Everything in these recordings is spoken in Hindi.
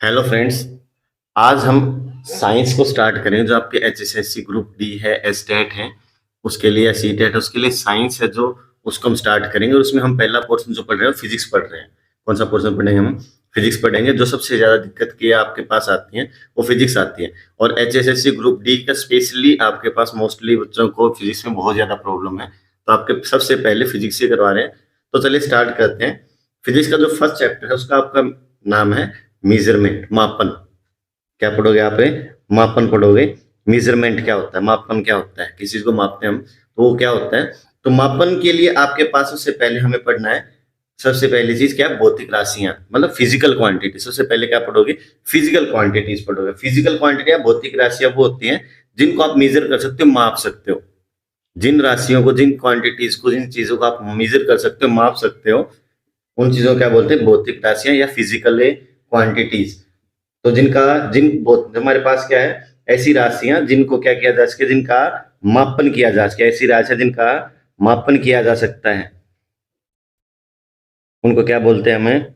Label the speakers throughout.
Speaker 1: Hello friends. आज हम साइंस को स्टार्ट करेंगे। जो आपके एचएसएससी ग्रुप डी है, एसटेट है, उसके लिए सीटेट है, उसके लिए साइंस है जो उसको हम स्टार्ट करेंगे। और उसमें हम पहला पोर्शन जो पढ़ रहे हैं फिजिक्स पढ़ रहे हैं। कौन सा पोर्शन पढ़ेंगे? हम फिजिक्स पढ़ेंगे। जो सबसे ज्यादा दिक्कत की आपके पास आती है वो फिजिक्स आती है। और एचएसएससी ग्रुप डी का स्पेशली आपके पास मोस्टली बच्चों को फिजिक्स में बहुत ज्यादा प्रॉब्लम है, तो आपके सबसे पहले फिजिक्स ही करवा रहे हैं। तो चलिए स्टार्ट करते हैं। फिजिक्स का जो फर्स्ट चैप्टर है उसका आपका नाम है मेजरमेंट, मापन। क्या पढ़ोगे आप? मापन पढ़ोगे। मेजरमेंट क्या होता है, मापन क्या होता है, किसी चीज को मापते हैं हम तो वो क्या होता है। तो मापन के लिए आपके पास सबसे पहले हमें पढ़ना है, सबसे पहली चीज क्या है? भौतिक राशियां, मतलब फिजिकल क्वांटिटी। सबसे पहले क्या पढ़ोगे? फिजिकल क्वांटिटीज पढ़ोगे। फिजिकल क्वांटिटी या भौतिक राशियां वो होती हैं जिनको आप मेजर कर सकते हो, माप सकते हो। जिन राशियों को, जिन क्वांटिटीज को, जिन चीजों को आप मेजर कर सकते हो, माप सकते हो, उन चीजों को क्या बोलते हैं? भौतिक राशियां या फिजिकल क्वांटिटीज। तो हमारे पास क्या है? ऐसी राशियां जिनको क्या किया जा सके, जिनका मापन किया जा सके। ऐसी राशियां जिनका मापन किया जा सकता है, उनको क्या बोलते हैं? हमें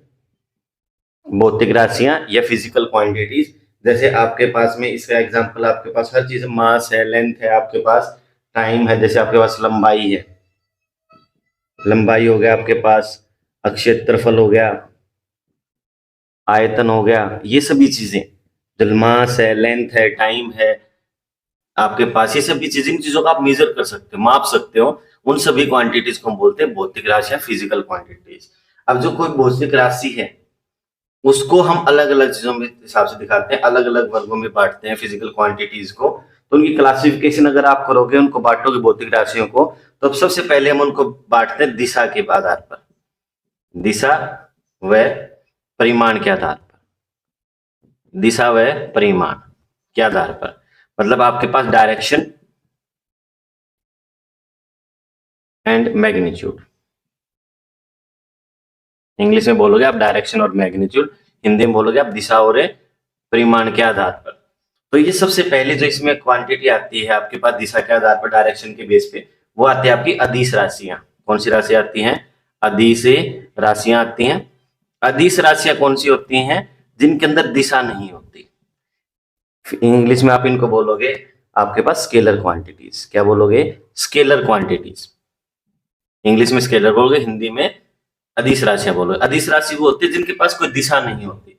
Speaker 1: भौतिक राशियां या फिजिकल क्वांटिटीज। जैसे आपके पास में इसका एग्जांपल, आपके पास हर चीज, मास है, लेंथ है, आपके पास टाइम है। जैसे आपके पास लंबाई है, लंबाई हो गया आपके पास, क्षेत्रफल हो गया, आयतन हो गया, ये सभी चीजें। जो मास है, लेंथ है, टाइम है, आपके पास ये सभी चीजें, इन चीजों को आप मेजर कर सकते हो, माप सकते हो। उन सभी क्वांटिटीज को हम बोलते हैं भौतिक राशि या फिजिकल क्वांटिटीज। अब जो कोई भौतिक राशि है उसको हम अलग अलग चीजों में हिसाब से दिखाते हैं, अलग अलग वर्गों में बांटते हैं फिजिकल क्वांटिटीज को। तो उनकी क्लासिफिकेशन अगर आप करोगे, उनको बांटोगे भौतिक राशियों को, तो अब सबसे पहले हम उनको बांटते हैं दिशा के आधार पर, दिशा व परिमाण के आधार पर। दिशा व परिमाण के आधार पर मतलब आपके पास डायरेक्शन एंड मैग्नीट्यूड। इंग्लिश में बोलोगे आप डायरेक्शन और मैग्नीट्यूड, हिंदी में बोलोगे आप दिशा और परिमाण के आधार पर। तो ये सबसे पहले जो इसमें क्वांटिटी आती है आपके पास दिशा के आधार पर, डायरेक्शन के बेस पे, वो आती है आपकी अदिश राशियां। कौन सी राशि आती हैं? अदिश राशियां आती हैं। अदिश राशियां कौन सी होती हैं? जिनके अंदर दिशा नहीं होती। इंग्लिश में आप इनको बोलोगे आपके पास स्केलर क्वांटिटीज। क्या बोलोगे? Scalar quantities. इंग्लिश में स्केलर बोलोगे, हिंदी में अदिश राशियां बोलोगे। अदिश राशि वो होती है जिनके पास कोई दिशा नहीं होती।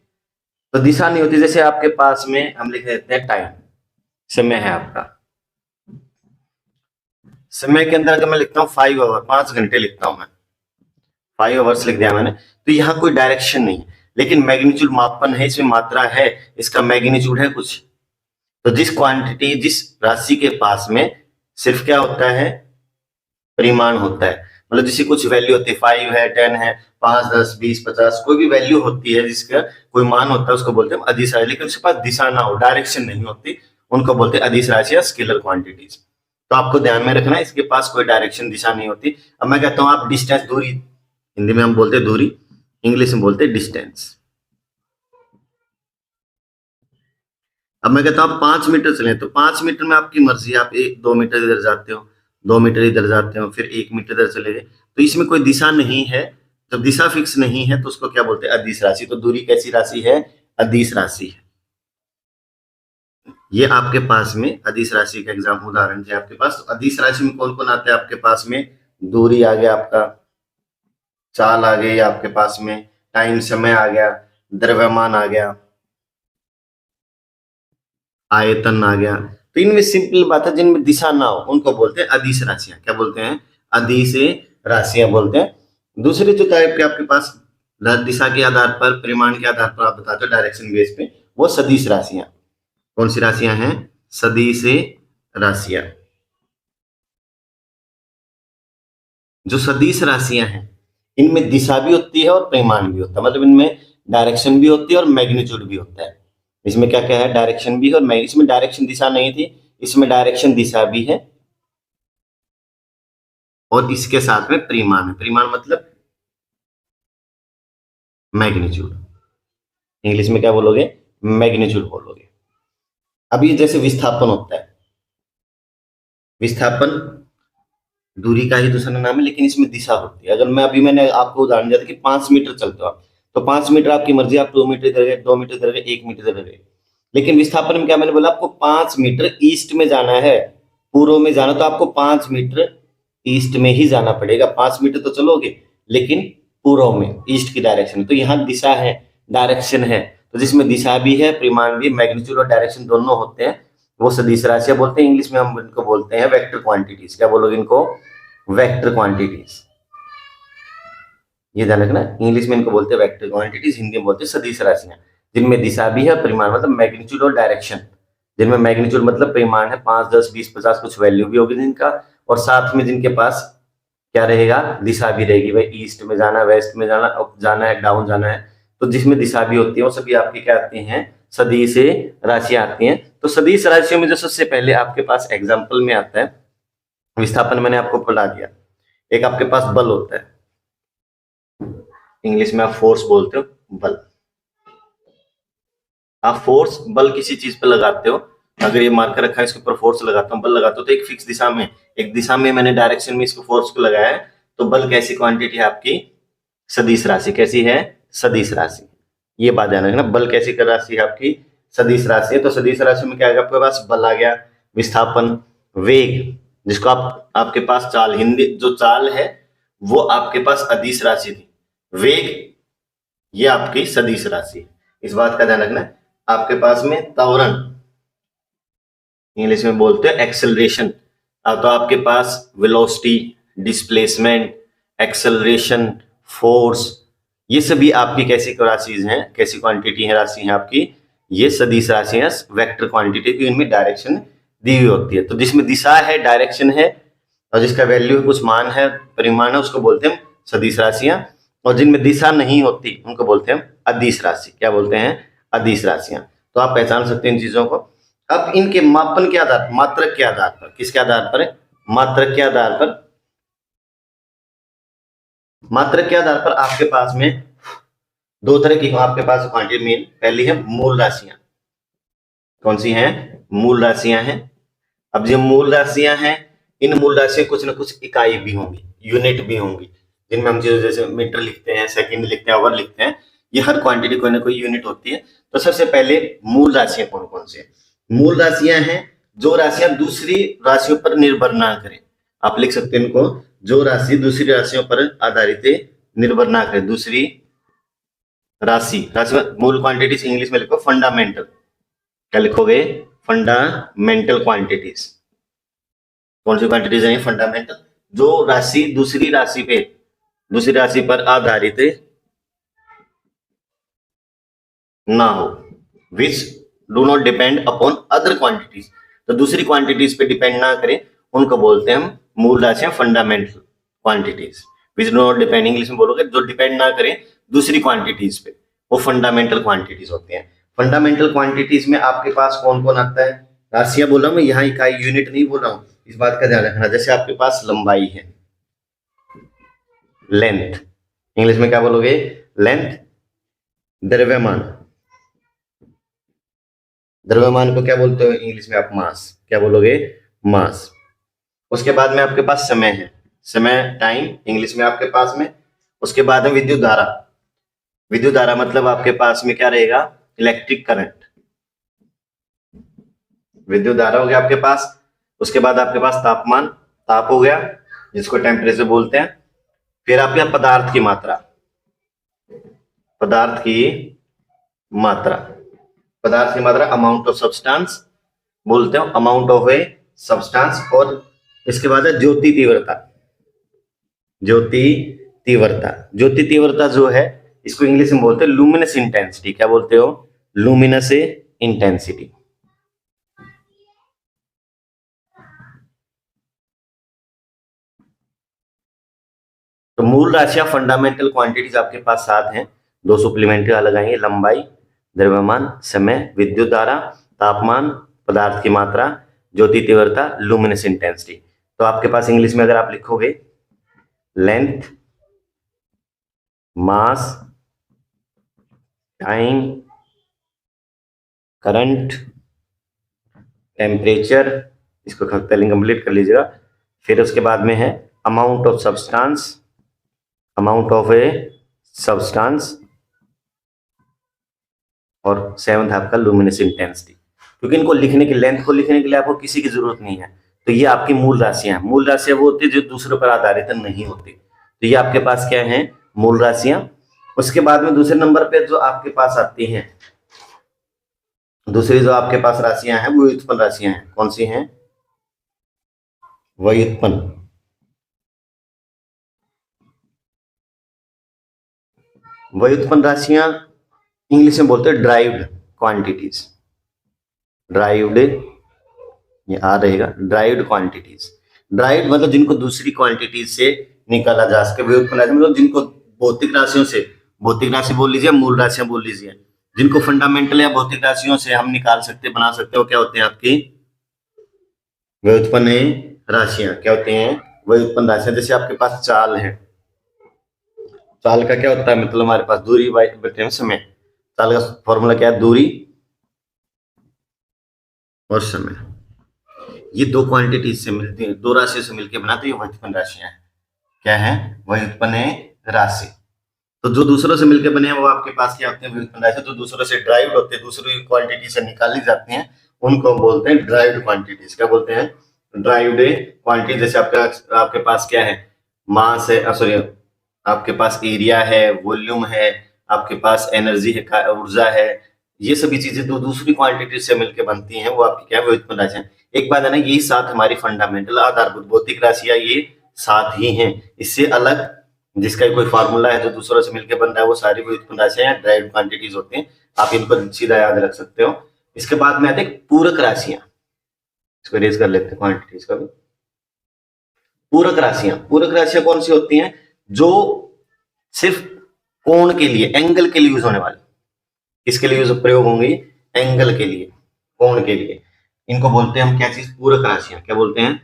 Speaker 1: तो दिशा नहीं होती, जैसे आपके पास में हम लिख देते हैं टाइम, समय है आपका। समय के अंदर अगर मैं लिखता हूँ 5 आवर, 5 घंटे लिखता हूं मैं, 5 आवर्स लिख दिया मैंने, तो यहाँ कोई डायरेक्शन नहीं है। लेकिन मैग्नीट्यूड मापन है, इसमें मात्रा है, इसका मैग्नीट्यूड है कुछ। तो जिस क्वांटिटी, जिस राशि के पास में सिर्फ क्या होता है? परिमाण होता है। मतलब जिसकी कुछ वैल्यू होती है, 5 है, 10 है, 5, 10, 20, 50, कोई भी वैल्यू होती है, जिसका कोई मान होता है, उसको बोलते हैं अदिश राशि। लेकिन उसके पास दिशा ना हो, डायरेक्शन नहीं होती, उनको बोलते हैं अदिश राशि या स्केलर क्वांटिटीज। तो आपको ध्यान में रखना है, इसके पास कोई डायरेक्शन, दिशा नहीं होती। अब मैं कहता हूं आप डिस्टेंस, दूरी, हिंदी में हम बोलते हैं दूरी, इंग्लिश में बोलते हैं डिस्टेंस। अब मैं कहता हूं 5 मीटर चले, तो 5 मीटर में आपकी मर्जी, आप 1-2 मीटर इधर जाते हो, 2 मीटर इधर जाते हो, फिर 1 मीटर इधर चले गए। तो इसमें कोई दिशा नहीं है। जब दिशा फिक्स नहीं है तो उसको क्या बोलते हैं? अदिश राशि। तो दूरी कैसी राशि है? अदिश राशि है। ये आपके पास में अदिश राशि का एग्जाम उदाहरण है आपके पास। तो अदिश राशि में कौन कौन आता है आपके पास में? दूरी आ गया आपका, चाल आ गई आपके पास में, टाइम, समय आ गया, द्रव्यमान आ गया, आयतन आ गया। तो इनमें सिंपल बात है, जिनमें दिशा ना हो उनको बोलते हैं अदिश राशियां। क्या बोलते हैं? अदिश राशियां बोलते हैं। दूसरी जो टाइप के आपके पास दिशा के आधार पर, परिमाण के आधार पर आप बताते हो डायरेक्शन बेस पे, वो सदिश राशियां। कौन सी राशियां हैं? सदिश राशियां। जो सदिश राशियां हैं इनमें दिशा भी होती है और परिमाण भी होता है। मतलब इनमें डायरेक्शन भी होती है और मैग्नीट्यूड भी होता है। इसमें क्या क्या है? डायरेक्शन भी है, और इसमें डायरेक्शन दिशा नहीं थी, इसमें डायरेक्शन दिशा भी है, और इसके साथ में परिमाण है। परिमाण मतलब मैग्नीट्यूड। इंग्लिश में क्या बोलोगे? मैग्नीट्यूड बोलोगे। अब ये जैसे विस्थापन होता है, विस्थापन दूरी का ही दूसरा नाम है, लेकिन इसमें दिशा होती है। अगर मैंने आपको उदाहरण दिया था कि 5 मीटर चलते हो आप, तो 5 मीटर आपकी मर्जी, आप 2 मीटर इधर गए, 2 मीटर इधर गए, 1 मीटर इधर गए। लेकिन विस्थापन में क्या मैंने बोला, आपको 5 मीटर ईस्ट में जाना है, पूर्व में जाना, तो आपको 5 मीटर ईस्ट में ही जाना पड़ेगा। 5 मीटर तो चलोगे, लेकिन पूर्व में, ईस्ट की डायरेक्शन में। तो यहाँ दिशा है, डायरेक्शन है, तो जिसमें दिशा भी है, परिमाण भी, मैग्नीट्यूड और डायरेक्शन दोनों होते हैं, वो सदिश राशियां बोलते हैं। इंग्लिश में हम इनको बोलते हैं वेक्टर क्वांटिटीज। क्या बोलोगे इनको? Vector quantities. ये ध्यान रखना, इंग्लिश में इनको बोलते हैं वेक्टर क्वांटिटीज, हिंदी में बोलते हैं सदिश राशियां, जिनमें दिशा भी है, परिमाण मतलब मैग्नीट्यूड और डायरेक्शन। जिनमें मैग्नीट्यूड मतलब परिमाण है, 5, 10, 20, 50 कुछ वैल्यू भी होगी जिनका, और साथ में जिनके पास क्या रहेगा, दिशा भी रहेगी। भाई ईस्ट में जाना, वेस्ट में जाना, अप जाना है, डाउन जाना है, तो जिसमें दिशा भी होती है वो सभी आपकी क्या आती हैं, सदिश राशियां आती हैं। तो सदिश राशियों में जो सबसे पहले आपके पास एग्जाम्पल में आता है विस्थापन, मैंने आपको पढ़ा दिया। एक आपके पास बल होता है, इंग्लिश में आप फोर्स बोलते हो, बल। आप फोर्स, बल किसी चीज पर लगाते हो, अगर ये मार्कर रखा है इसके ऊपर फोर्स लगाता हूँ, बल लगाता हूँ, तो एक फिक्स दिशा में, एक दिशा में मैंने डायरेक्शन में इसको फोर्स को लगाया है, तो बल कैसी क्वांटिटी है आपकी, सदिश राशि। कैसी है? सदिश राशि। ये बात ध्यान रखना, बल कैसी कर राशि है आपकी, सदिश राशि है। तो सदिश राशि में क्या आएगा आपके पास, बल आ गया, विस्थापन, वेग, जिसको आपके पास चाल, हिंदी जो चाल है वो आपके पास अदिश राशि थी, वेग ये आपकी सदिश राशि है। इस बात का ध्यान रखना। आपके पास में त्वरण, इंग्लिश में बोलते हैं एक्सेलरेशन, तो आपके पास वेलोसिटी, डिस्प्लेसमेंट, एक्सेलरेशन, फोर्स, ये सभी आपकी कैसी राशि हैं, कैसी क्वांटिटी है, राशि है आपकी, ये सदिश राशि है, वेक्टर क्वांटिटी की, इनमें डायरेक्शन दी हुई होती है। तो जिसमें दिशा है, डायरेक्शन है, और जिसका वैल्यू कुछ मान है, परिमाण है, उसको बोलते हैं सदिश राशियां। और जिनमें दिशा नहीं होती उनको बोलते हैं अदिश राशि। क्या बोलते हैं? अदिश राशियां। तो आप पहचान सकते हैं इन चीजों को। अब इनके मापन के आधार, मात्रक के आधार पर, किसके आधार पर? मात्रक के आधार पर। मात्रक के आधार पर आपके पास में दो तरह की आपके पास क्वांटिटी मेन, पहली है मूल राशियां। कौन सी हैं? मूल राशियां हैं। अब जो मूल राशियां हैं, इन मूल राशियां कुछ ना कुछ इकाई भी होंगी, यूनिट भी होंगी, जिनमें हम चीजों जैसे मीटर लिखते हैं, सेकंड लिखते हैं, आवर लिखते हैं, ये हर क्वांटिटी कोई ना कोई यूनिट होती है। तो सबसे पहले मूल राशियां कौन कौन सी है? मूल राशियां हैं जो राशियां दूसरी राशियों पर निर्भर ना करें। आप लिख सकते हैं इनको, जो राशि दूसरी राशियों पर आधारित निर्भर ना करे। दूसरी राशि, मूल क्वांटिटीज इंग्लिश में लिखो फंडामेंटल। क्या लिखोगे? Fundamental quantities. कौन सी क्वांटिटीज है? फंडामेंटल, जो राशि दूसरी राशि पर आधारित ना हो, which do not depend upon other quantities. तो दूसरी क्वांटिटीज पे डिपेंड ना करें, उनको बोलते हैं हम मूल राशियां, fundamental quantities. Which do not depend, English में बोलोगे जो डिपेंड ना करें दूसरी क्वांटिटीज पे, वो फंडामेंटल क्वांटिटीज होते हैं। फंडामेंटल क्वांटिटीज में आपके पास कौन कौन आता है? राशियां बोला मैं, यहाँ इकाई यूनिट नहीं बोल रहा हूं, इस बात का ध्यान रखना। जैसे आपके पास लंबाई है, लेंथ, इंग्लिश में क्या बोलोगे? लेंथ। द्रव्यमान, द्रव्यमान को क्या बोलते हो इंग्लिश में आप? मास। क्या बोलोगे? मास। उसके बाद में आपके पास समय है, समय, टाइम, इंग्लिश में आपके पास में। उसके बाद में विद्युत धारा। विद्युत धारा मतलब आपके पास में क्या रहेगा? Electric current. विद्युत धारा हो गया आपके पास। उसके बाद आपके पास तापमान, ताप हो गया, जिसको टेम्परेचर बोलते हैं। फिर आपके पदार्थ की मात्रा, पदार्थ की मात्रा, पदार्थ की मात्रा अमाउंट ऑफ सब्सटेंस बोलते हो, अमाउंट ऑफ ए सब्सटेंस। और इसके बाद है ज्योति तीव्रता। ज्योति तीव्रता, ज्योति तीव्रता जो है इसको इंग्लिश में बोलते हैं लुमिनस इंटेंसिटी। क्या बोलते हो? Luminous intensity. तो मूल राशियां, फंडामेंटल क्वांटिटीज आपके पास 7 हैं। 2 सप्लीमेंट्री लगाएंगे, लंबाई, द्रव्यमान, समय, विद्युत धारा, तापमान, पदार्थ की मात्रा, ज्योति तीव्रता, लुमिनस इंटेंसिटी। तो आपके पास इंग्लिश में अगर आप लिखोगे length, mass, time, current, temperature, इसको स्पेलिंग कंप्लीट कर लीजिएगा। फिर उसके बाद में है amount of substance, amount of a substance, और सेवंथ आपका लुमिनस इंटेंसिटी। क्योंकि इनको लिखने की लेंथ को लिखने के लिए आपको किसी की जरूरत नहीं है, तो ये आपकी मूल राशियां हैं। मूल राशियां वो होती है जो दूसरों पर आधारित नहीं होती, तो ये आपके पास क्या है, मूल राशियां। उसके बाद में दूसरे नंबर पे जो आपके पास आती हैं, दूसरी जो आपके पास राशियां हैं वो व्युत्पन्न राशियां हैं। कौन सी हैं, व्युत्पन्न। व्युत्पन्न राशियां इंग्लिश में बोलते हैं ड्राइव्ड क्वांटिटीज। ड्राइव्ड, ये आ रहेगा ड्राइव्ड क्वांटिटीज। ड्राइव्ड मतलब जिनको दूसरी क्वांटिटीज से निकाला जा सके। व्युत्पन्न राशि मतलब जिनको भौतिक राशियों से, भौतिक राशि बोल लीजिए, मूल राशियां बोल लीजिए, जिनको फंडामेंटल या भौतिक राशियों से हम निकाल सकते, बना सकते हो, क्या होते हैं आपकी व्युत्पन्न राशियां। क्या होते हैं, व्युत्पन्न राशियां। जैसे आपके पास चाल है, चाल का क्या होता है, मतलब हमारे पास दूरी बाय समय। चाल का फॉर्मूला क्या है, दूरी और समय। ये दो क्वांटिटीज से मिलती है, दो राशियों से मिलकर बनाते हैं व्युत्पन्न राशियां हैं। क्या है, व्युत्पन्न राशि। तो जो दूसरों से मिलकर बने हैं वो आपके पास क्या होते हैं, व्युत्पन्न राशि। जो दूसरों से ड्राइव्ड होते हैं, दूसरी क्वांटिटी से निकाली जाती हैं, उनको हम बोलते हैं ड्राइव्ड क्वांटिटीज। क्या बोलते हैं, ड्राइव्ड क्वांटिटी। जैसे आपके पास क्या है, मास है, सॉरी, आपके पास एरिया है, वॉल्यूम है, आपके पास एनर्जी है, ऊर्जा है, ये सभी चीजें दो दूसरी क्वांटिटी से मिलकर बनती हैं, वो आपकी क्या है, व्युत्पन्न राशि है। एक बात है ना, यही सात हमारी फंडामेंटल आधारभूत भौतिक राशियां ये सात ही हैं। इससे अलग जिसका कोई फार्मूला है जो दूसरों से मिलकर बन रहा है, वो सारी व्युत्पन्न राशियां या ड्राइव्ड क्वांटिटीज होती हैं। आप इनको सीधा याद रख सकते हो। इसके बाद में आते हैं पूरक राशियां। इसको रेज कर लेते हैं क्वांटिटीज का भी। पूरक राशियां, पूरक राशियां कौन सी होती हैं, जो सिर्फ कोण के लिए, एंगल के लिए यूज होने वाली। किसके लिए प्रयोग होंगी, एंगल के लिए, कोण के लिए। इनको बोलते हैं हम क्या चीज, पूरक राशियां। क्या बोलते हैं,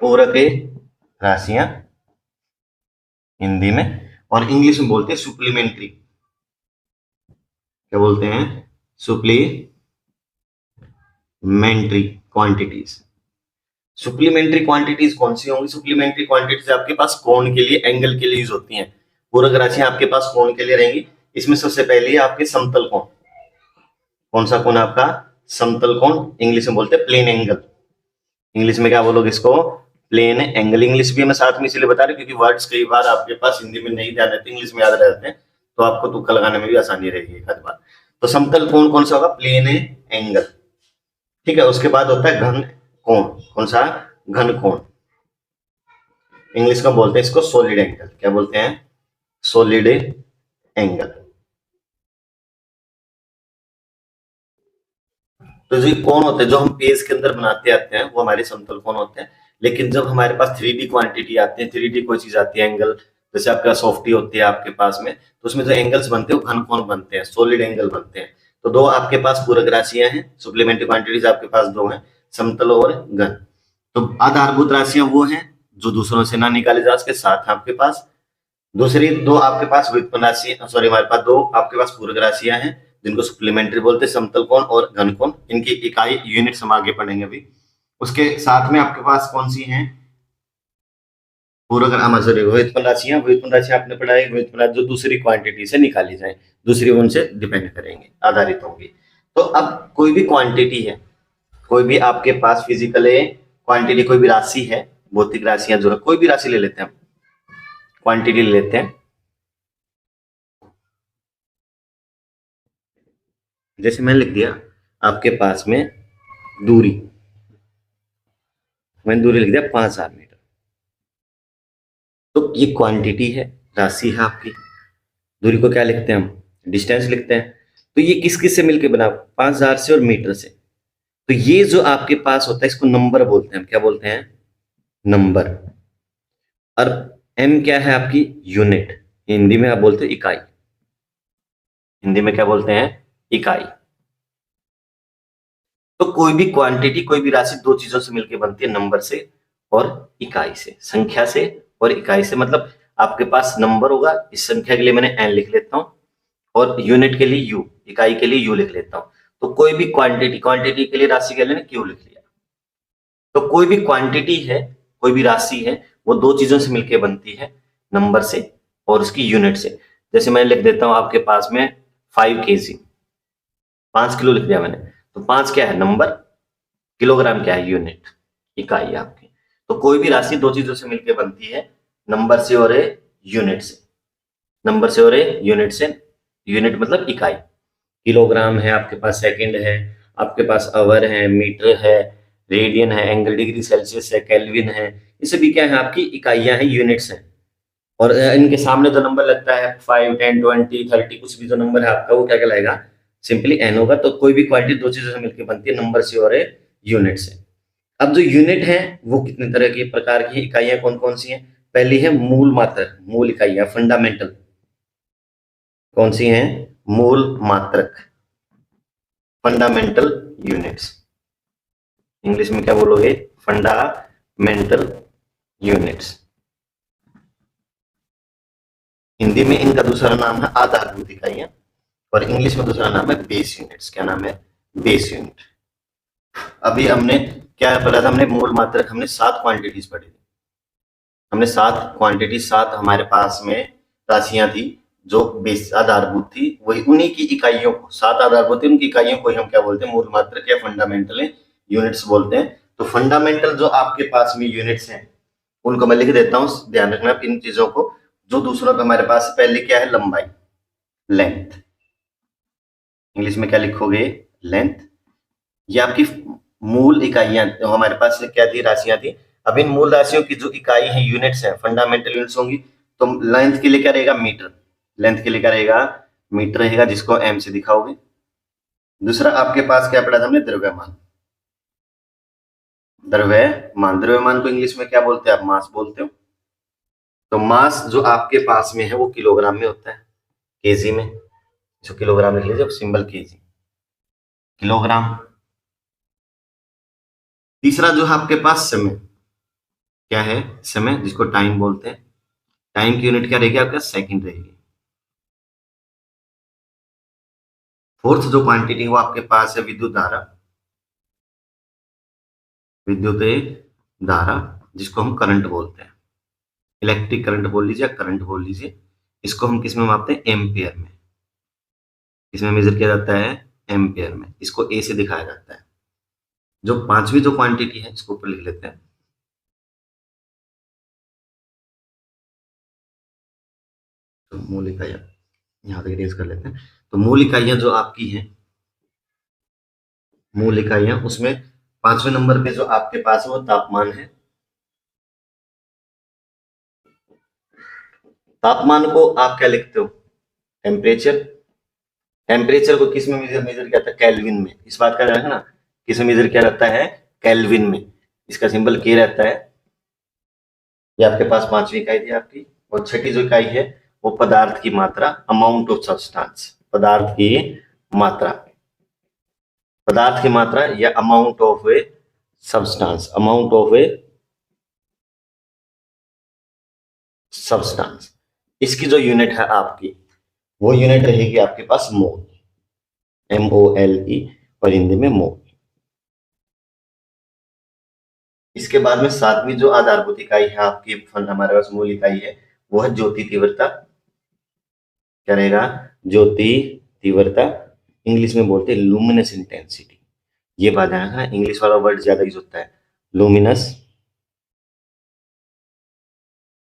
Speaker 1: पूरक राशियां हिंदी में, और इंग्लिश में बोलते हैं सुप्लीमेंट्री। क्या बोलते हैं, सुप्लीमेंट्री क्वांटिटीज। सुप्लीमेंट्री क्वांटिटीज कौन सी होंगी, सुप्लीमेंट्री क्वांटिटीज आपके पास कोण के लिए, एंगल के लिए यूज होती हैं। पूरक राशियां आपके पास कोण के लिए रहेंगी। इसमें सबसे पहले आपके समतल कोण। कौन सा कोण आपका, समतल कोण। इंग्लिश में बोलते हैं प्लेन एंगल। इंग्लिश में क्या बोलोगे इसको, प्लेन एंगल। इंग्लिश भी मैं साथ में इसलिए बता रहा हूं क्योंकि वर्ड्स कई बार आपके पास हिंदी में नहीं ध्यान रहते, इंग्लिश में याद रहते हैं, तो आपको तुक्का लगाने में भी आसानी रहेगी एक आध बार। तो समतल कोण कौन सा होगा, प्लेन एंगल। ठीक है। उसके बाद होता है घन कोण। कौन सा, घन कोण। इंग्लिश में बोलते हैं इसको सॉलिड एंगल। क्या बोलते हैं, सॉलिड एंगल। तो जो कोण होते हैं जो हम पेज के अंदर बनाते आते हैं, वो हमारे समतल कोण होते हैं। लेकिन जब हमारे पास 3D क्वांटिटी आती है, 3D कोई चीज आती है, एंगल, जैसे आपका सॉफ्टी होती है आपके पास में, तो उसमें जो एंगल्स बनते हैं वो घन कोण बनते हैं, सॉलिड एंगल बनते हैं। तो दो आपके पास पूरक राशियां हैं, सुप्लीमेंट्री क्वांटिटीज आपके पास दो हैं, समतल और घन। तो आधारभूत राशियां वो हैं जो दूसरों से ना निकाले जा सके, साथ आपके पास। दूसरी दो आपके पास व्युत्पन्न राशि, सॉरी, हमारे पास दो आपके पास पूरक राशियां हैं जिनको सप्लीमेंट्री बोलते हैं, समतल कोण और घन कोण। इनकी इकाई यूनिट्स हम आगे पढ़ेंगे अभी। उसके साथ में आपके पास कौन सी हैं, पूरक, सॉरी, व्युत्पन्न राशियां। व्युत्पन्न राशि आपने पढ़ा है, व्युत्पन्न राशि जो दूसरी क्वांटिटी से निकाली जाए, दूसरी उनसे डिपेंड करेंगे, आधारित होंगी। तो अब कोई भी क्वांटिटी है, कोई भी आपके पास फिजिकल क्वांटिटी, कोई भी राशि है, भौतिक राशियां जो है, कोई भी राशि ले लेते हैं हम, क्वांटिटी ले लेते हैं। जैसे मैंने लिख दिया आपके पास में दूरी, मैंने दूरी लिख दिया 5000 मीटर। तो ये क्वांटिटी है, राशि है आपकी। दूरी को क्या लिखते हैं हम, डिस्टेंस लिखते हैं। तो ये किस किस से मिलकर बना, 5000 से और मीटर से। तो ये जो आपके पास होता है इसको नंबर बोलते हैं हम। क्या बोलते हैं, नंबर। और एम क्या है आपकी, यूनिट। हिंदी में आप बोलते हैं इकाई। हिंदी में क्या बोलते हैं, इकाई। तो कोई भी क्वांटिटी, कोई भी राशि दो चीजों से मिलकर बनती है, नंबर से और इकाई से, संख्या से और इकाई से। मतलब आपके पास नंबर होगा, इस संख्या के लिए मैंने एन लिख लेता हूं, और यूनिट के लिए यू, इकाई के लिए यू लिख लेता हूं। तो कोई भी क्वांटिटी, क्वांटिटी के लिए राशि के लिए क्यू लिख लिया। तो कोई भी क्वांटिटी है, कोई भी राशि है, वो दो चीजों से मिलकर बनती है, नंबर से और उसकी यूनिट से। जैसे मैं लिख देता हूं आपके पास में 5 kg, 5 किलो लिख दिया मैंने, तो 5 क्या है नंबर, किलोग्राम क्या है यूनिट, इकाई आपकी। तो कोई भी राशि दो चीजों से मिलकर बनती है, नंबर से और यूनिट से। नंबर से और यूनिट से, यूनिट मतलब इकाई। किलोग्राम है आपके पास, सेकंड है आपके पास, आवर है, मीटर है, रेडियन है, एंगल डिग्री सेल्सियस है, केल्विन है, ये सभी क्या है आपकी इकाइयां हैं, यूनिट्स हैं। और इनके सामने जो नंबर लगता है 5, 10, 20, 30, कुछ भी जो नंबर है आपका वो क्या कहलाएगा, सिंपली एन होगा। तो कोई भी क्वांटिटी दो चीजों से मिलकर बनती है, नंबर से और यूनिट से। अब जो यूनिट है वो कितने तरह की प्रकार की इकाइयां कौन कौन सी हैं। पहली है मूल मात्रक, मूल इकाइयां, फंडामेंटल। कौन सी हैं, मूल मात्रक, फंडामेंटल यूनिट्स। इंग्लिश में क्या बोलोगे, फंडामेंटल यूनिट्स। हिंदी में इनका दूसरा नाम है आधारभूत इकाइयां, और इंग्लिश में दूसरा नाम है बेस यूनिट्स। क्या नाम है, बेस यूनिट। अभी हमने क्या पढ़ा था, हमने मूल मात्रक, हमने 7 क्वांटिटीज पढ़ी थी। हमने 7 क्वांटिटी, 7 हमारे पास में राशियां थी जो बेस आधारभूत थी, वही उन्हीं की इकाइयों को, 7 आधारभूत थी, उनकी इकाइयों को ही हम क्या बोलते हैं, मूल मात्रक या फंडामेंटल यूनिट्स बोलते हैं। तो फंडामेंटल जो आपके पास में यूनिट्स हैं उनको मैं लिख देता हूं, ध्यान रखना इन चीजों को। जो दूसरों का हमारे पास पहले क्या है, लंबाई, लेंथ। इंग्लिश में क्या लिखोगे, लेंथ। ये आपकी मूल इकाइयां हमारे पास क्या थी, राशियां थी। अब इन मूल राशियों की जो इकाई है, यूनिट्स है, फंडामेंटल यूनिट्स होंगी। तो लेंथ के लिए क्या रहेगा, मीटर। लेंथ के लिए क्या रहेगा, मीटर रहेगा, जिसको एम से दिखाओगे। दूसरा आपके पास क्या पढ़ा था हमने, द्रव्यमान। द्रव्यमान, द्रव्यमान को इंग्लिश में क्या बोलते हैं आप, मास बोलते हो। तो मास जो आपके पास में है वो किलोग्राम में होता है, केजी में। जो किलोग्राम लिख लीजिए, सिंबल केजी, किलोग्राम। तीसरा जो है आपके पास समय, क्या है, समय, जिसको टाइम बोलते हैं। टाइम की यूनिट क्या रहेगी आपका, सेकंड रहेगी। फोर्थ जो क्वांटिटी वो आपके पास है विद्युत धारा, विद्युत धारा, जिसको हम करंट बोलते हैं। इलेक्ट्रिक करंट बोल लीजिए, करंट बोल लीजिए। इसको हम किस में मापते हैं, एम्पियर में। इसमें मेजर किया जाता है एम्पियर में, इसको ए से दिखाया जाता है। जो पांचवी जो क्वांटिटी है इसको ऊपर लिख लेते हैं, तो मूल इकाइयां यहाँ पे इरेज कर लेते हैं। तो मूल इकाइयां जो आपकी हैं, मूल इकाइयां, उसमें 5वें नंबर पे जो आपके पास है वो तापमान है। तापमान को आप क्या लिखते हो, टेम्परेचर। टेम्परेचर को किस में मेजर किया जाता है, केल्विन में। इस बात का ध्यान रखना, किस में मेजर किया जाता है, केल्विन में। इसका सिंबल के रहता है। ये आपके पास 5वीं इकाई थी आपकी। और छठी जो इकाई है वो पदार्थ की मात्रा, अमाउंट ऑफ सब्सटेंस। पदार्थ की मात्रा, पदार्थ की मात्रा या amount of a substance, amount of a substance. इसकी जो यूनिट है आपकी, वो यूनिट रहेगी आपके पास मोल, MOLE, और हिंदी में मोल। इसके बाद में 7वीं जो आधारभूत इकाई है आपकी, हमारे पास मूल इकाई है, वो है ज्योति तीव्रता। क्या रहेगा, ज्योति तीव्रता। इंग्लिश में बोलते हैं लुमिनस इंटेंसिटी। ये बात है, इंग्लिश वाला वर्ड ज्यादा यूज होता है, लुमिनस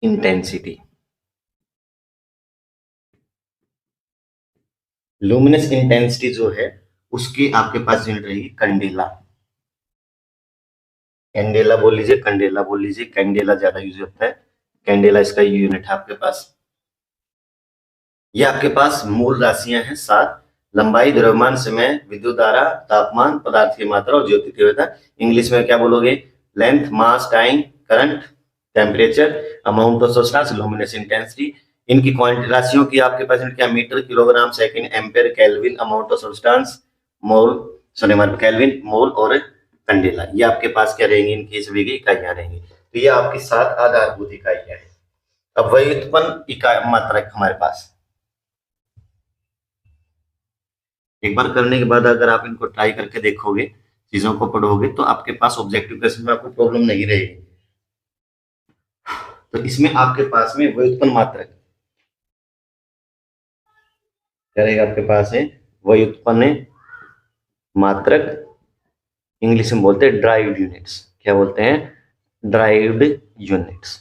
Speaker 1: इंटेंसिटी। लुमिनस इंटेंसिटी जो है उसकी आपके पास यूनिट रहेगी कैंडेला। कैंडेला बोल लीजिए, कैंडेला बोल लीजिए, कैंडेला ज्यादा यूज होता है। कैंडेला इसका यूनिट है आपके पास। ये आपके पास मूल राशियां हैं 7, लंबाई, द्रव्यमान, समय, विद्युत धारा, तापमान, पदार्थ की मात्रा और ज्योति तीव्रता। इंग्लिश में क्या बोलोगे, length, mass, time, current, temperature, amount of substance, luminous intensity. इनकी क्वांटिटी राशियों की आपके पास क्या, metre, kilogram, second, ampere, kelvin, amount of substance, mole, sorry हमारे केल्विन, मोल और कैंडेला। ये आपके पास क्या रहेंगी, इनकी सभी की इकाइयां रहेंगी। तो ये आपकी 7 आधारभूत इकाइयां हैं। अब वही उत्पन्न इकाई मात्रक हमारे पास, एक बार करने के बाद अगर आप इनको ट्राई करके देखोगे, चीजों को पढ़ोगे, तो आपके पास ऑब्जेक्टिव क्वेश्चन में आपको प्रॉब्लम नहीं रहेगी। तो इसमें आपके पास में व्युत्पन्न मात्रक क्या रहेगा, आपके पास है व्युत्पन्न मात्रक, इंग्लिश में बोलते हैं ड्राइव्ड यूनिट्स। क्या बोलते हैं? Derived units.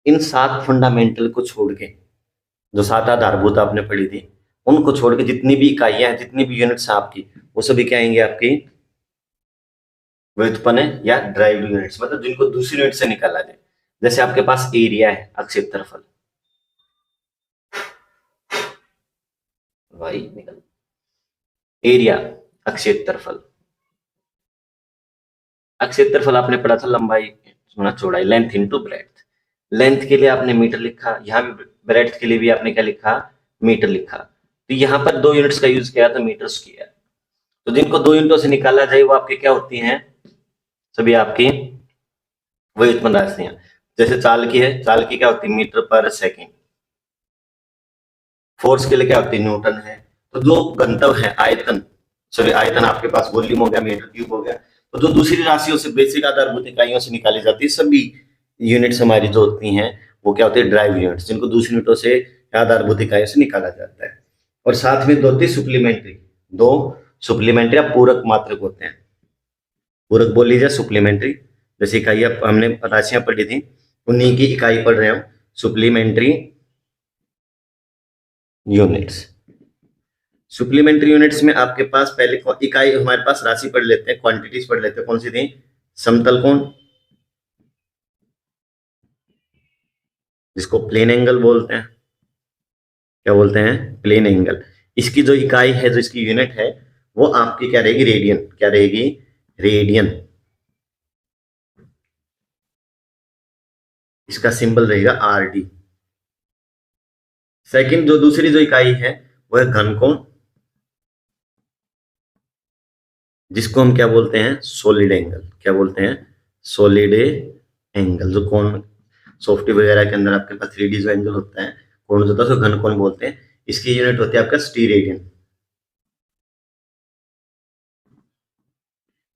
Speaker 1: इन 7 फंडामेंटल को छोड़ के, जो 7 आधारभूत आपने पढ़ी थी, उनको छोड़ के जितनी भी इकाइयां हैं, जितनी भी यूनिट्स हैं आपकी, वो सभी क्या आएंगे? आपकी व्युत्पन्न या ड्राइव्ड यूनिट्स, मतलब जिनको दूसरी यूनिट से निकाला जाए। जैसे आपके पास एरिया है, क्षेत्रफल, भाई निकल, एरिया, क्षेत्रफल। क्षेत्रफल आपने पढ़ा था लंबाई गुणा चौड़ाई, लेंथ इनटू ब्रेड्थ। लेंथ के लिए आपने मीटर लिखा, यहाँ भी ब्रेड्थ के लिए भी आपने क्या लिखा? मीटर लिखा। तो यहाँ पर 2 यूनिट्स का यूज किया तो मीटर्स किया। तो जिनको 2 यूनिटों से निकाला जाए वो आपके क्या होती हैं? सभी आपकी वही उत्पन्न राशियां। जैसे चाल की है, चाल की क्या होती है? मीटर पर सेकेंड। फोर्स के लिए क्या होती है? न्यूटन है। तो जो गंतव्य है, आयतन, सॉरी आयतन आपके पास वॉल्यूम हो गया, मीटर क्यूब हो गया। तो जो दूसरी राशियों से, बेसिक आधारभूत इकाइयों से निकाली जाती है, सभी यूनिट्स हमारी जो होती हैं वो क्या होती है? ड्राइव यूनिट्स, जिनको दूसरी यूनिटों से, आधारभूत इकाइयों से निकाला जाता है। और साथ में 2 होती सुप्लीमेंट्री, 2 सुप्लीमेंट्री या पूरक मात्रक होते हैं। पूरक बोल लीजिए, सुप्लीमेंट्री। जैसे इकाई हमने राशियां पढ़ी थी, उन्हीं की इकाई पढ़ रहे हो, सुप्लीमेंट्री यूनिट्स। सुप्लीमेंट्री यूनिट्स में आपके पास पहले इकाई, हमारे पास राशि पढ़ लेते हैं, क्वांटिटीज पढ़ लेते हैं। कौन सी थी? समतल कोण, जिसको प्लेन एंगल बोलते हैं। क्या बोलते हैं? Plane angle. इसकी जो इकाई है, जो इसकी यूनिट है, वो आपकी क्या रहेगी? रेडियन। क्या रहेगी? रेडियन। इसका सिंबल रहेगा आरडी। सेकंड, जो दूसरी जो इकाई है वो है घनकोण, जिसको हम क्या बोलते हैं? Solid angle. क्या बोलते हैं? Solid angle. जो कोण सॉफ्टवेयर वगैरह के अंदर आपके पास 3D जो एंगल होता है, कोण जो होता है, उसको घनकोण बोलते हैं। इसकी यूनिट होती है आपका स्टीरेडियन।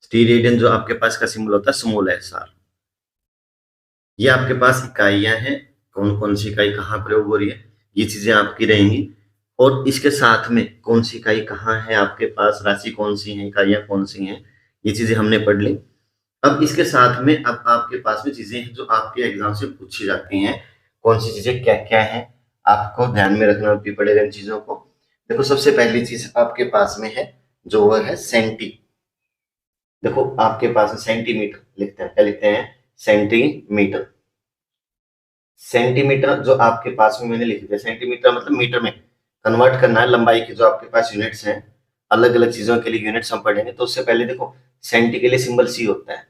Speaker 1: स्टीरेडियन जो आपके पास का सिंबल होता है स्मॉल एस आर। ये आपके पास इकाइयां हैं, कौन कौन सी इकाई कहाँ प्रयोग हो रही है, ये चीजें आपकी रहेंगी। और इसके साथ में कौन सी इकाई कहाँ है आपके पास, राशि कौन सी है, इकाइयां कौन सी हैं, ये चीजें हमने पढ़ ली। अब इसके साथ में अब आपके पास में चीजें हैं जो आपके एग्जाम से पूछी जाती हैं। कौन सी चीजें क्या क्या है, आपको ध्यान में रखना भी पड़ेगा इन चीजों को। देखो, सबसे पहली चीज आपके पास में है जो वो है सेंटी। देखो आपके पास सेंटीमीटर लिखते हैं, क्या लिखते हैं? सेंटीमीटर। सेंटीमीटर जो आपके पास में मैंने लिख दिया, सेंटीमीटर मतलब मीटर में कन्वर्ट करना है। लंबाई की जो आपके पास यूनिट्स हैं, अलग अलग चीजों के लिए यूनिट्स हम पढ़ेंगे। तो उससे पहले देखो, सेंटी के लिए सिंबल सी होता है,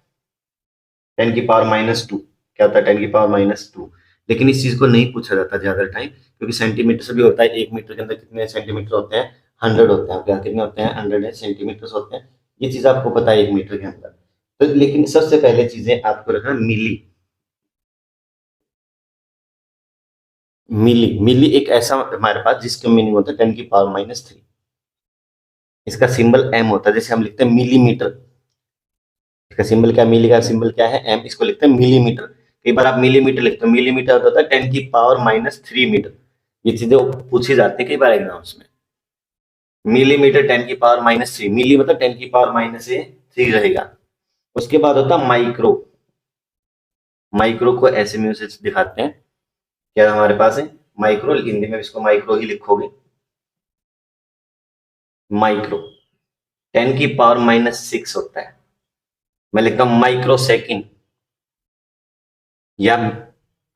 Speaker 1: 10⁻²। क्या होता है? 10⁻²। लेकिन इस चीज को नहीं पूछा जाता ज्यादा टाइम, क्योंकि सेंटीमीटर से भी होता है। 1 मीटर के अंदर कितने सेंटीमीटर होते हैं? 100 होते हैं। क्या कितने होते हैं? 100 सेंटीमीटर होते हैं। ये चीज आपको पता है 1 मीटर के अंदर। तो लेकिन सबसे पहले चीजें आपको रखना मिली। मिली, मिली एक ऐसा हमारे पास जिसका मीनिंग होता है 10⁻³ इसका सिंबल एम होता है। जैसे हम लिखते हैं मिलीमीटर, इसका सिंबल क्या? मिली का सिंबल क्या है? एम। इसको लिखते हैं मिलीमीटर। कई बार आप मिलीमीटर लिखते हो, मिलीमीटर होता है 10⁻³ मीटर। ये चीजें पूछी जाती है कई बार एग्जाम्स में। मिलीमीटर 10⁻³ मिली मतलब 10⁻³ रहेगा। उसके बाद होता है माइक्रो। माइक्रो को ऐसे में उसे दिखाते हैं, क्या हमारे पास है? माइक्रो। हिंदी में इसको माइक्रो ही लिखोगे, माइक्रो। 10⁻⁻6 होता है। मैं लिखता हूं माइक्रो सेकेंड, या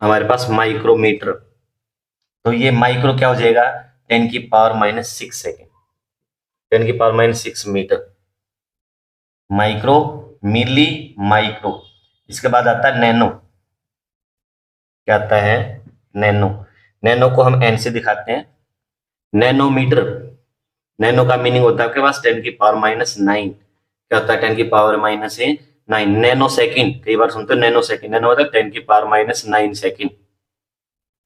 Speaker 1: हमारे पास माइक्रोमीटर। तो ये माइक्रो क्या हो जाएगा? 10⁻⁻6 सेकेंड, 10⁻⁻6 मीटर। माइक्रो, मिली, माइक्रो। इसके बाद आता है नैनो। क्या आता है? नैनो। नैनो को हम एन से दिखाते हैं, नैनोमीटर। नैनो का मीनिंग होता है आपके पास 10⁻⁹ क्या होता है? 10⁻⁹ नैनो सेकेंड। कई बार सुनते हो नैनो सेकेंड, नैनो होता है 10⁻⁹ सेकेंड।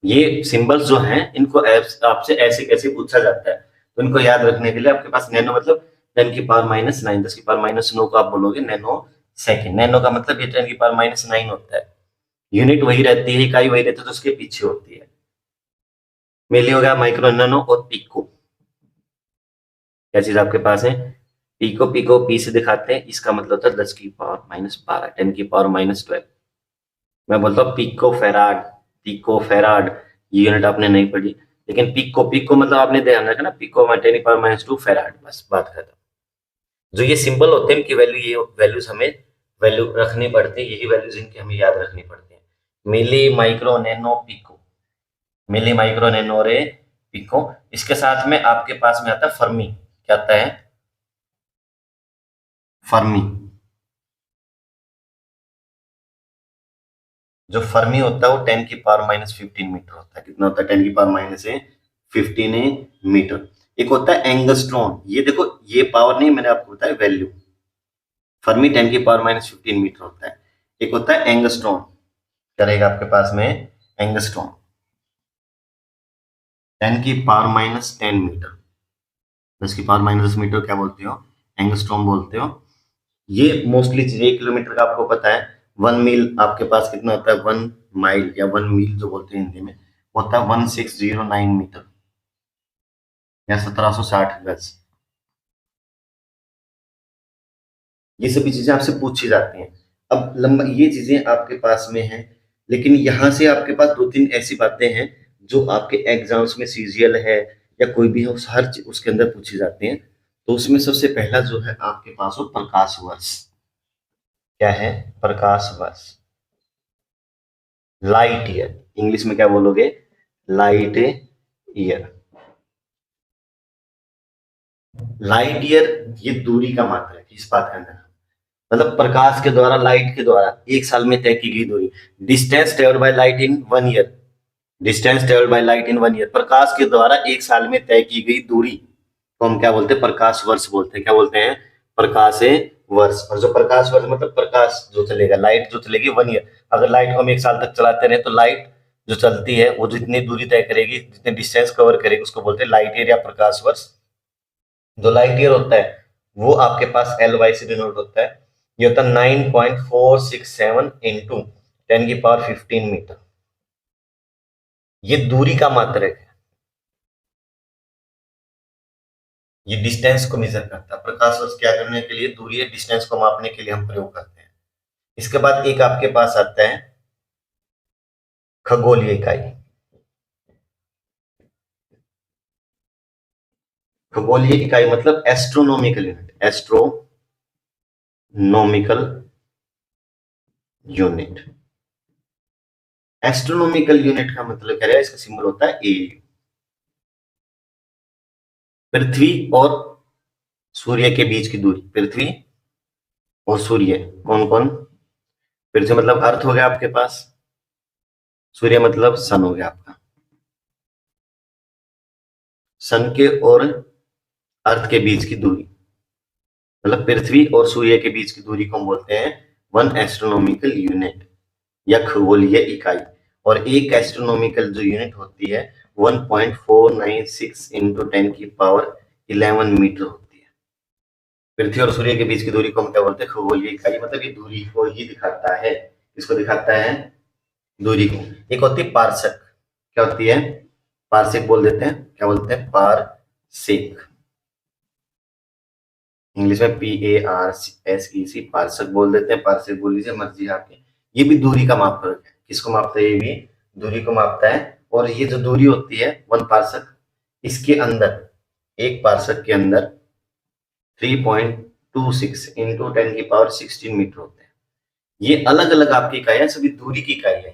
Speaker 1: ये सिंबल्स जो हैं, इनको आपसे ऐसे कैसे पूछा जाता है, तो इनको याद रखने के लिए आपके पास नैनो मतलब 10⁻⁹ 10⁻⁹ को आप बोलोगे नैनो सेकेंड। नैनो का मतलब ये 10⁻⁹ होता है। यूनिट वही रहती है, इकाई वही रहती है, तो उसके पीछे होती है। मिली हो गया, माइक्रो, नैनो और पिको। क्या चीज आपके पास है, पी को पी से दिखाते हैं, इसका मतलब होता है 10⁻12, 10⁻12। मैं बोलता हूँ पिको फेराड, ये यूनिट आपने नहीं पढ़ी, लेकिन पिको मतलब आपने ध्यान रखा ना, पिको 10⁻², फेराड, बस बात खत्म। जो ये सिंबल होते हैं इनकी वैल्यू, ये वैल्यूज हमें वैल्यू रखनी पड़ती है, यही वैल्यूज इनकी हमें याद रखनी पड़ती है। Milli micro nano pico, milli micro nano रे पिको। इसके साथ में आपके पास में आता है फर्मी। क्या आता है, फर्मी। जो फर्मी होता है वो 10⁻⁻15 मीटर होता है। कितना होता है, 10⁻15 मीटर। एक होता है एंगस्ट्रॉन, ये देखो ये पावर नहीं, मैंने आपको बताया वैल्यू। फर्मी 10⁻15 मीटर होता है। एक होता है एंगस्ट्रॉन, क्या रहेगा आपके पास में, एंगस्ट्रॉन 10⁻10 मीटर, 10⁻10 मीटर क्या बोलते हो, एंगस्ट्रॉम बोलते हो। ये मोस्टली चीज 1 किलोमीटर का आपको पता है। 1 मील आपके पास कितना होता है, 1 माइल या 1 मील जो बोलते हैं हिंदी में, होता है 1609 मीटर या 1760 गज। ये सभी चीजें आपसे पूछी जाती हैं। अब लंबा ये चीजें आपके पास में हैं, लेकिन यहाँ से आपके पास दो तीन ऐसी बातें हैं जो आपके एग्जाम्स में सीजीएल है या कोई भी हो, हर उसके अंदर पूछी जाती हैं। तो उसमें सबसे पहला जो है आपके पास हो प्रकाश वर्ष। क्या है, प्रकाश वर्ष, लाइट ईयर, इंग्लिश में क्या बोलोगे, लाइट ईयर। लाइट ईयर ये दूरी का मात्रा है, किस बात का अंदर, मतलब प्रकाश के द्वारा, लाइट के द्वारा एक साल में तय की गई दूरी। Distance travelled by light in 1 year, distance travelled by light in 1 year, प्रकाश के द्वारा एक साल में तय की गई दूरी को हम क्या बोलते हैं, प्रकाश वर्ष बोलते हैं। क्या बोलते हैं, प्रकाश वर्ष। और जो प्रकाश वर्ष मतलब प्रकाश जो चलेगा, लाइट जो चलेगी 1 ईयर। अगर लाइट को हम एक साल तक चलाते रहे तो लाइट जो चलती है वो जितनी दूरी तय करेगी, जितने डिस्टेंस कवर करेगी, उसको बोलते हैं लाइट ईयर या प्रकाश वर्ष। जो लाइट ईयर होता है वो आपके पास एल वाई से डिनोट होता है। ये होता है 9.467 इंटू 10⁻15 मीटर। ये दूरी का मात्रक है, ये डिस्टेंस को मेजर करता है। प्रकाश वर्ष क्या करने के लिए, दूरी है, डिस्टेंस को मापने के लिए हम प्रयोग करते हैं। इसके बाद एक आपके पास आता है खगोलीय इकाई। खगोलीय इकाई मतलब astronomical unit, astronomical unit. Astronomical unit का मतलब क्या है, इसका सिंबल होता है ए। पृथ्वी और सूर्य के बीच की दूरी, पृथ्वी और सूर्य, कौन कौन, पृथ्वी मतलब अर्थ हो गया आपके पास, सूर्य मतलब सन हो गया आपका। सन के और अर्थ के बीच की दूरी, मतलब पृथ्वी और सूर्य के बीच की दूरी को हम बोलते हैं 1 एस्ट्रोनॉमिकल यूनिट या खगोलीय इकाई। और एक एस्ट्रोनॉमिकल जो यूनिट होती है 1.496 इंटू 10⁻11 मीटर होती है। पृथ्वी और सूर्य के बीच की दूरी को हम क्या बोलते हैं, खगोलीय इकाई। मतलब ये दूरी को ही दिखाता है, इसको दिखाता है दूरी को। एक होती है पारसक, क्या होती है, पारसेक बोल देते हैं, क्या बोलते हैं, पारसेक, इंग्लिश में PARSEC, पारसक बोल देते हैं, पारसेक बोल लीजिए, मर्जी आपकी। ये भी दूरी का मापक है, किसको मापता है, ये भी दूरी को मापता है। और ये जो दूरी होती है 1 पारसक, इसके अंदर, एक पारसक के अंदर 3.26 इंटू 10⁻16 मीटर होते हैं। ये अलग अलग आपकी इकाइयां, सभी दूरी की इकाई है।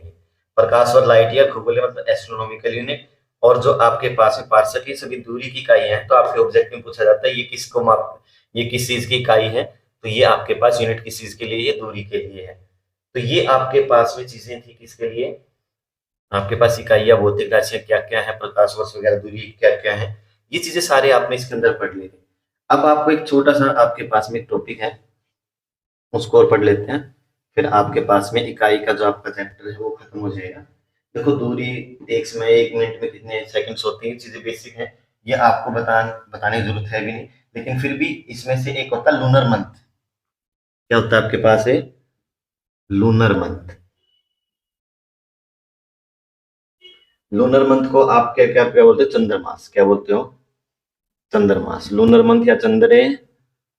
Speaker 1: प्रकाश और लाइट या खगोलीय मतलब एस्ट्रोनॉमिकल यूनिट, और जो आपके पास में पार्सक है सभी दूरी की इकाई है। तो आपके ऑब्जेक्ट में पूछा जाता है ये किसको माप, ये किस चीज की इकाई है, तो ये आपके पास यूनिट किस चीज के लिए, ये दूरी के लिए है। तो ये आपके पास में चीजें थी किसके लिए, आपके पास इकाइयां, भौतिक राशियां क्या क्या है, प्रकाश वर्ष वगैरह, दूरी क्या क्या है, ये चीजें सारे आपने इसके अंदर पढ़ ली थी। अब आपको एक छोटा सा आपके पास में एक टॉपिक है, उसको और पढ़ लेते हैं, फिर आपके पास में इकाई का जो आपका चैप्टर है वो खत्म हो जाएगा। देखो दूरी, एक समय 1 मिनट में कितने सेकंड्स होते हैं, चीजें बेसिक है, ये आपको बताने की जरूरत है भी नहीं, लेकिन फिर भी इसमें से एक होता है लूनर मंथ। क्या होता है आपके पास है, लूनर मंथ। लूनर मंथ को आप क्या क्या क्या बोलते हो, चंद्रमास, क्या बोलते हो, चंद्रमास, लूनर मंथ या चंद्र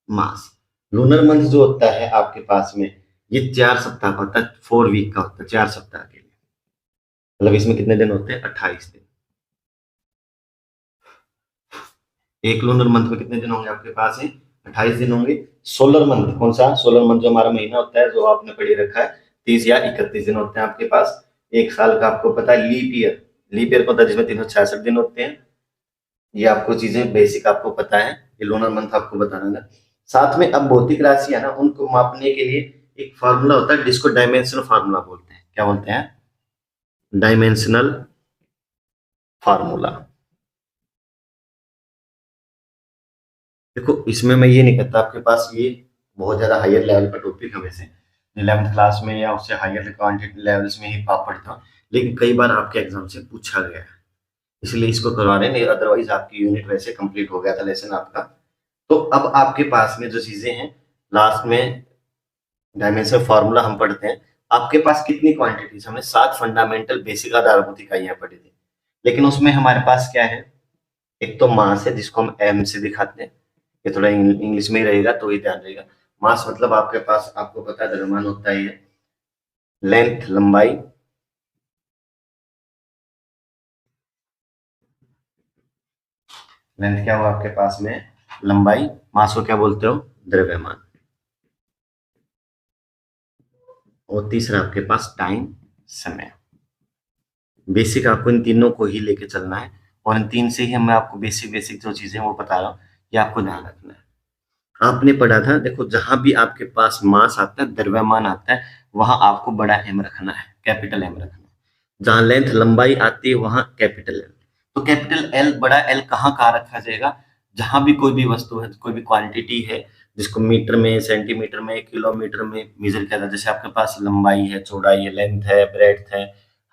Speaker 1: मास। लूनर मंथ जो होता है आपके पास में, ये 4 सप्ताह का होता है, 4 वीक का होता है, 4 सप्ताह के लिए। मतलब इसमें कितने दिन होते हैं? 28 दिन। एक लूनर मंथ में कितने दिन होंगे आपके पास है? 28 दिन होंगे। सोलर मंथ कौन सा? सोलर मंथ जो हमारा महीना होता है, जो आपने पढ़ी रखा है, 30 या 31 दिन होते हैं आपके पास एक साल का। आपको पता है लीप ईयर, लीप ईयर को होता है जिसमें 366 दिन होते हैं। ये आपको चीजें बेसिक आपको पता है, ये लूनर मंथ आपको बताना है। साथ में अब भौतिक राशि है ना, उनको मापने के लिए एक फार्मूला होता है जिसको डायमेंशनल फार्मूला बोलते हैं। क्या बोलते हैं? Dimensional formula. देखो इसमें मैं ये नहीं कहता आपके पास ये बहुत ज्यादा हायर लेवल का टॉपिक है, वैसे 11th क्लास में या उससे हायर क्वांटिटी लेवल्स में ही आप पढ़ते हो, लेकिन कई बार आपके एग्जाम से पूछा गया है, इसलिए इसको करवा रहे हैं, नहीं अदरवाइज आपकी यूनिट वैसे कंप्लीट हो गया था लेसन आपका। तो अब आपके पास में जो चीजें हैं, लास्ट में डायमेंशनल फार्मूला हम पढ़ते हैं। आपके पास कितनी क्वांटिटीज? हमने 7 फंडामेंटल बेसिक आधारभूत इकाइयां पढ़ी थी, लेकिन उसमें हमारे पास क्या है? एक तो मास है जिसको हम एम से दिखाते हैं, ये थोड़ा इंग्लिश में ही रहेगा तो ये ध्यान रहेगा। मास मतलब आपके पास, आपको पता है द्रव्यमान होता है ये लेंथ, लंबाई, लेंथ क्या हुआ आपके पास में? लंबाई। मास को क्या बोलते हो? द्रव्यमान। और तीसरा आपके पास टाइम, समय। बेसिक आपको इन तीनों को ही लेके चलना है, और इन तीन से ही मैं आपको बेसिक बेसिक जो चीजें वो बता रहा हूँ, ये आपको ध्यान रखना है। आपने पढ़ा था, देखो जहां भी आपके पास मास आता है, द्रव्यमान आता है, वहां आपको बड़ा एम रखना है, कैपिटल एम रखना है। जहां लेंथ, लंबाई आती है, वहां कैपिटल एल। तो कैपिटल एल, बड़ा एल कहाँ कहाँ रखा जाएगा? जहां भी कोई भी वस्तु है, कोई भी क्वांटिटी है, जिसको मीटर में, सेंटीमीटर में, किलोमीटर में मेजर किया जाता है। जैसे आपके पास लंबाई है, चौड़ाई है, लेंथ है, ब्रेड्थ है,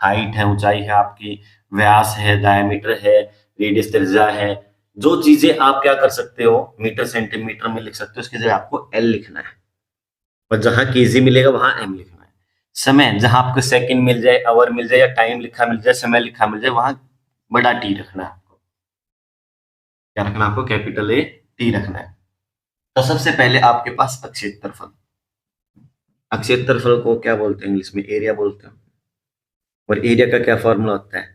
Speaker 1: हाइट है, ऊंचाई है आपकी, व्यास है, डायमीटर है, रेडियस, त्रिज्या है। जो चीजें आप क्या कर सकते हो, मीटर सेंटीमीटर में लिख सकते हो, उसकी जगह आपको एल लिखना है। और जहां केजी मिलेगा वहां एम लिखना है। समय, जहां आपको सेकंड मिल जाए, आवर मिल जाए, या टाइम लिखा मिल जाए, समय लिखा मिल जाए, वहां बड़ा टी रखना है आपको। क्या रखना है आपको? कैपिटल ए टी रखना है। तो सबसे पहले आपके पास अक्षेत्रफल। अक्षेत्रफल को क्या बोलते हैं? इंग्लिश में एरिया बोलते हैं। और एरिया का क्या फॉर्मूला होता है?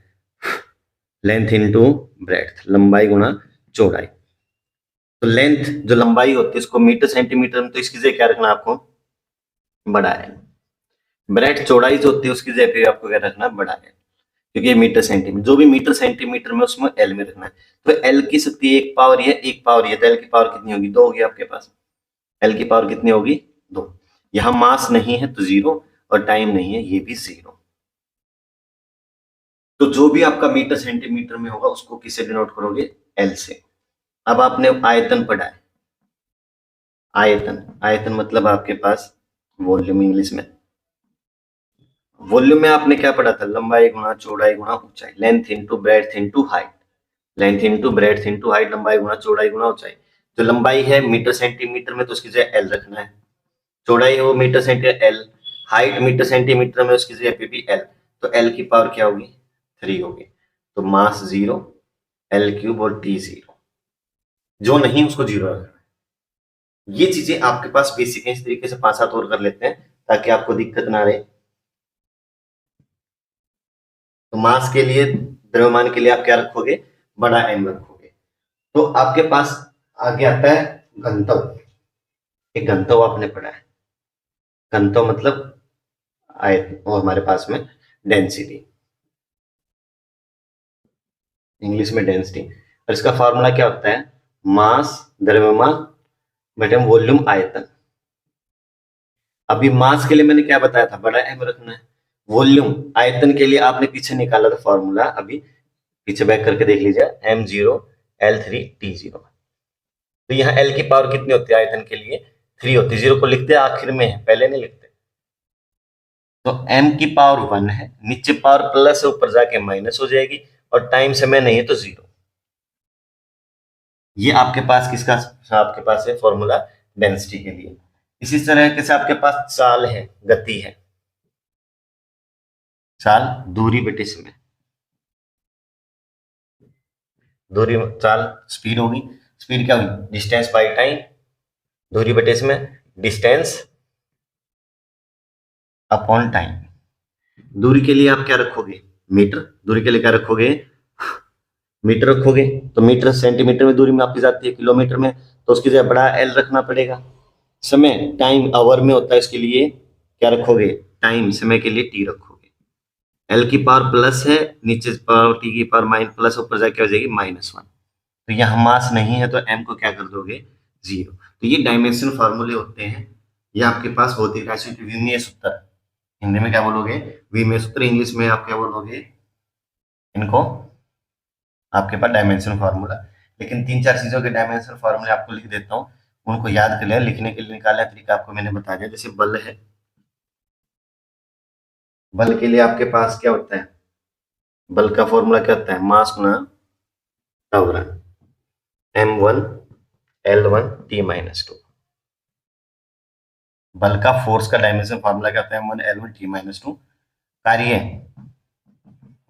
Speaker 1: लेंथ इंटू ब्रेड्थ, लंबाई गुणा चौड़ाई। तो लेंथ जो लंबाई होती है इसको मीटर सेंटीमीटर में, तो इसकी जगह क्या रखना है आपको? बड़ा है। ब्रेड, चौड़ाई जो होती है उसकी जगह पे आपको क्या रखना है? बड़ा है। क्योंकि ये मीटर सेंटीमीटर, जो भी मीटर सेंटीमीटर में उसमें एल में रखना है। तो एल की शक्ति एक पावर ये, एक पावर ये, तो एल की पावर कितनी होगी? 2 होगी आपके पास। एल की पावर कितनी होगी? 2। यहाँ मास नहीं है तो 0, और टाइम नहीं है, ये भी 0। तो जो भी आपका मीटर सेंटीमीटर में होगा उसको किससे डिनोट करोगे? एल से। अब आपने आयतन पढ़ा है। आयतन, आयतन मतलब आपके पास वॉल्यूम इंग्लिश में। वॉल्यूम में आपने क्या पढ़ा था? लंबाई गुणा चौड़ाई गुणा ऊंचाई, length into breadth into height. Length into breadth into height, लंबाई गुणा चौड़ाई गुणा ऊंचाई। तो लंबाई है मीटर सेंटीमीटर में, तो उसकी जगह एल रखना है। चौड़ाई है वो metre centimetre, L. Height metre centimetre में, उसकी जगह पे भी एल। तो एल की पावर क्या होगी? 3 होगी। तो मास 0, एल क्यूब और टी 0। जो नहीं उसको 0 रखना है। ये चीजें आपके पास बेसिक है, इस तरीके से 5-7 और कर लेते हैं ताकि आपको दिक्कत ना रहे। तो मास के लिए, द्रव्यमान के लिए आप क्या रखोगे? बड़ा एम रखोगे। तो आपके पास आगे आता है घनत्व। एक घनत्व आपने पढ़ा है। घनत्व मतलब आयतन, और हमारे पास में डेंसिटी, इंग्लिश में डेंसिटी। और इसका फॉर्मूला क्या होता है? मास, द्रव्यमान बटे वॉल्यूम, आयतन। अभी मास के लिए मैंने क्या बताया था? बड़ा एम रखना है। वॉल्यूम, आयतन के लिए आपने पीछे निकाला था फॉर्मूला, अभी पीछे बैक करके देख लीजिए, m0 l3 t0। तो यहाँ एल की पावर कितनी होती है आयतन के लिए? 3 होती है। 0 को लिखते हैं आखिर में, है पहले नहीं लिखते। तो m की पावर 1 है, नीचे पावर प्लस है, ऊपर जाके माइनस हो जाएगी, और टाइम समय नहीं है तो 0। ये आपके पास किसका? आपके पास है फॉर्मूला डेंसिटी के लिए। इसी तरह से आपके पास चाल है, गति है। चाल दूरी बटे समय। दूरी, चाल स्पीड होगी, स्पीड क्या हुई, डिस्टेंस बाई टाइम, दूरी बटे इसमें डिस्टेंस अपॉन टाइम। दूरी के लिए आप क्या रखोगे, मीटर, दूरी के लिए क्या रखोगे, मीटर रखोगे। तो मीटर सेंटीमीटर में दूरी में आपकी जाती है, किलोमीटर में तो उसकी जगह बड़ा एल रखना पड़ेगा। समय टाइम आवर में होता है, इसके लिए क्या रखोगे, टाइम, समय के लिए टी रखोगे। एल की पावर प्लस है, नीचे पावर टी की पावर माइनस प्लस, ऊपर जाके हो जाएगी -1। तो यहाँ मास नहीं है तो एम को क्या कर दोगे, 0। तो ये डायमेंशन फॉर्मूले होते हैं, ये आपके पास भौतिक राशि के विमीय सूत्र, हिंदी में क्या बोलोगे, विमीय सूत्र, इंग्लिश में आप क्या बोलोगे इनको, आपके पास डायमेंशन फार्मूला। लेकिन 3-4 चीजों के डायमेंशन फार्मूले आपको लिख देता हूँ, उनको याद कर लिया, लिखने के लिए निकाला तरीका आपको मैंने बता दिया। जैसे बल है, बल के लिए आपके पास क्या होता है, बल का फॉर्मूला क्या होता है, मास गुना त्वरण, m1 l1 t-2। बल का फोर्स का डायमेंशन फार्मूला क्या होता है, m1 l1 t-2। कार्य,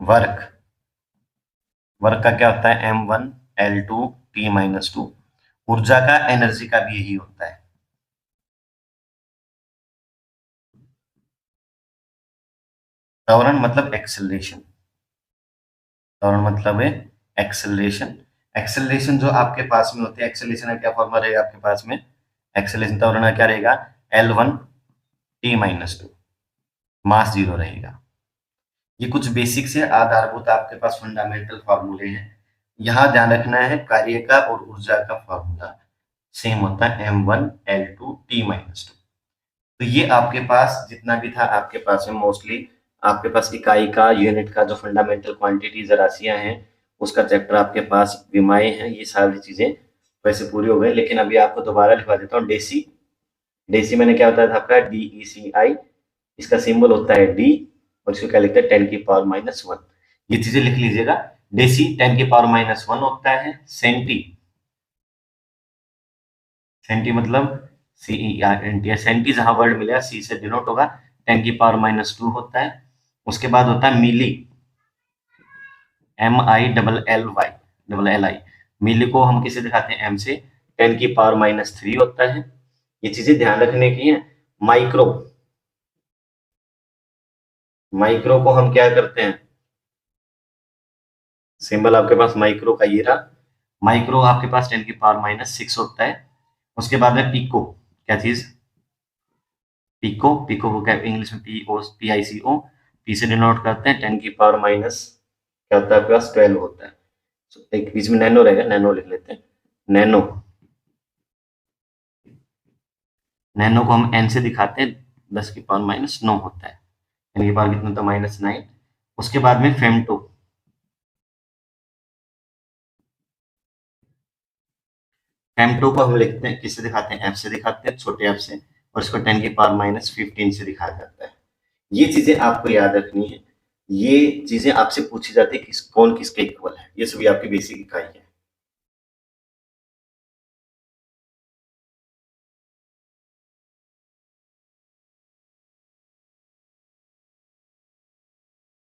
Speaker 1: वर्क, वर्क का क्या होता है, m1 l2 t-2। ऊर्जा का, एनर्जी का भी यही होता है। त्वरण मतलब एक्सेलरेशन, त्वरण मतलब है एक्सेलरेशन। एक्सेलरेशन जो आपके पास में होती है, एक्सेलरेशन का क्या फॉर्मूला रहेगा आपके पास में, एक्सेलरेशन त्वरण का क्या रहेगा, l1 t-2, मास 0 रहेगा। ये कुछ बेसिक से आधारभूत आपके पास फंडामेंटल फॉर्मूले हैं। यहाँ ध्यान रखना है कार्य का और ऊर्जा का फॉर्मूला सेम होता है, m1 l2 t-2। तो ये आपके पास जितना भी था आपके पास में, मोस्टली आपके पास इकाई का, यूनिट का जो फंडामेंटल क्वांटिटीज राशियां हैं उसका चैप्टर आपके पास विमाएं हैं, ये सारी चीजें वैसे पूरी हो गई। लेकिन अभी आपको दोबारा लिखवा देता हूँ, डेसी, डेसी मैंने क्या बताया था आपका, DECI, इसका सिंबल होता है D, और इसको क्या लिखते हैं, 10⁻⁻1। ये चीजें लिख लीजिएगा। डेसी 10⁻⁻1 होता है। सेंटी, सेंटी मतलब CENT, सेंटी जहां वर्ड मिलेगा C से डिनोट होगा, 10⁻⁻2 होता है। उसके बाद होता है मिली, MILLY, मिली को हम किसे दिखाते हैं, M से, 10⁻⁻3 होता है। ये चीजें ध्यान रखने की है। माइक्रो, माइक्रो को हम क्या करते हैं, सिंबल आपके पास माइक्रो का ये रहा, माइक्रो आपके पास 10⁻⁻6 होता है। उसके बाद में पिको, क्या चीज, पिको, पिको को क्या इंग्लिश में PICO, पी से डिनोट करते हैं, 10⁻⁻, क्या होता है आपके पास, 12 होता है। एक बीच में नैनो रहेगा, नैनो लिख लेते हैं, नैनो, नैनो को हम n से दिखाते हैं, 10⁻⁻9 होता है, n की पावर कितना, तो -9। उसके बाद में फेमटो, फेमटो को हम लिखते हैं, किससे दिखाते हैं, f से दिखाते हैं, छोटे f से, और इसको 10⁻15 से दिखाया जाता है। ये चीजें आपको याद रखनी है, ये चीजें आपसे पूछी जाती है, कौन किसके इक्वल है, ये सभी आपकी बेसिक इकाई है।